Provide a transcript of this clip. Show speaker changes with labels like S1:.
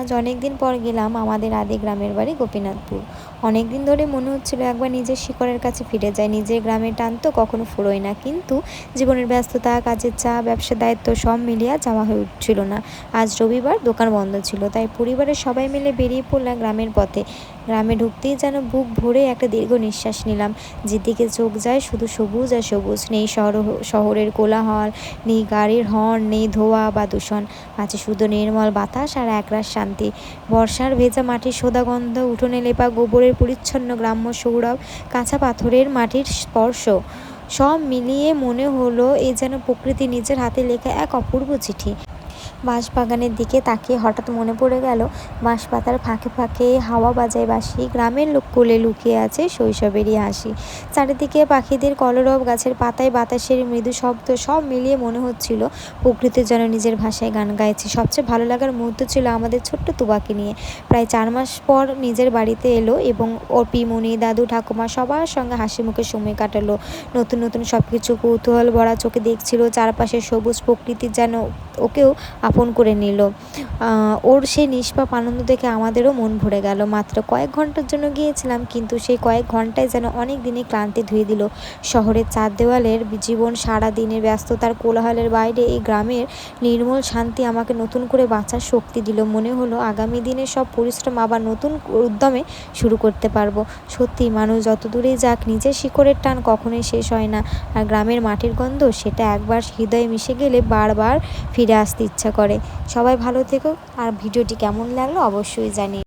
S1: আজ অনেক দিন পর গেলাম আমাদের আদি গ্রামের বাড়ি গোপীনাথপুর। অনেক দিন ধরে মনে হচ্ছিল একবার নিজের শিকড়ের কাছে ফিরে যাই। নিজের গ্রামের টান তো কখনো ফুরোয় না, কিন্তু জীবনের ব্যস্ততা, কাজের চাপ, ব্যবসার দায়িত্ব সব মিলিয়ে যাওয়া হয়ে উঠছিল না। আজ রবিবার, দোকান বন্ধ ছিল, তাই পরিবারের সবাই মিলে বেরিয়ে পড়লাম গ্রামের পথে। গ্রামে ঢুকতেই যেন বুক ভরে একটা দীর্ঘ নিঃশ্বাস নিলাম। যেদিকে চোখ যায় শুধু সবুজ আর সবুজ। নেই শহরের কোলাহল, নেই গাড়ির হর্ন, নেই ধোঁয়া বা দূষণ। আছে শুধু নির্মল বাতাস আর একরাশ শান্তি। বর্ষার ভেজা মাটির সোদা গন্ধ, উঠোনে লেপা গোবরের পরিচ্ছন্ন গ্রাম্য সৌরভ, কাঁচা পাথরের মাটির স্পর্শ, সব মিলিয়ে মনে হলো এ যেন প্রকৃতি নিজের হাতে লেখা এক অপূর্ব চিঠি। বাঁশবাগানের দিকে তাকিয়ে হঠাৎ মনে পড়ে গেল, বাঁশপাতার ফাঁকে ফাঁকে হাওয়া বাজায় বাঁশি, গ্রামের কোলে লুকিয়ে আছে শৈশবেরই হাসি। চারিদিকে পাখিদের কলরব, গাছের পাতায় বাতাসের মৃদু শব্দ, সব মিলিয়ে মনে হচ্ছিল প্রকৃতি যেন নিজের ভাষায় গান গাইছে। সবচেয়ে ভালো লাগার মুহূর্ত ছিল আমাদের ছোট্ট তুবাকে নিয়ে। প্রায় 4 মাস পর নিজের বাড়িতে এলো এবং ওর পিমুনি, দাদু, ঠাকুমা সবার সঙ্গে হাসি মুখে সময় কাটালো। নতুন নতুন সব কিছু কৌতূহল ভরা চোখে দেখছিল। চারপাশের সবুজ প্রকৃতি যেন ওকেও আপন করে নিল। ওর সেই নিষ্পাপ আনন্দ দেখে আমাদেরও মন ভরে গেল। মাত্র কয়েক ঘন্টার জন্য গিয়েছিলাম, কিন্তু সেই কয়েক ঘন্টায় যেন অনেক দিনের ক্লান্তি ধুয়ে দিল। শহরের চার দেওয়ালের জীবন, সারা দিনের ব্যস্ততার কোলাহলের বাইরে এই গ্রামের নির্মল শান্তি আমাকে নতুন করে বাঁচার শক্তি দিল। মনে হলো আগামী দিনের সব পরিশ্রম আবার নতুন উদ্যমে শুরু করতে পারবো। সত্যি, মানুষ যত দূরেই যাক, নিজের শিকড়ের টান কখনোই শেষ হয় না। আর গ্রামের মাটির গন্ধ, সেটা একবার হৃদয়ে মিশে গেলে বারবার ফিরে আসতে ইচ্ছা করে। সবাই ভালো থেকো, আর ভিডিওটি কেমন লাগলো অবশ্যই জানিও।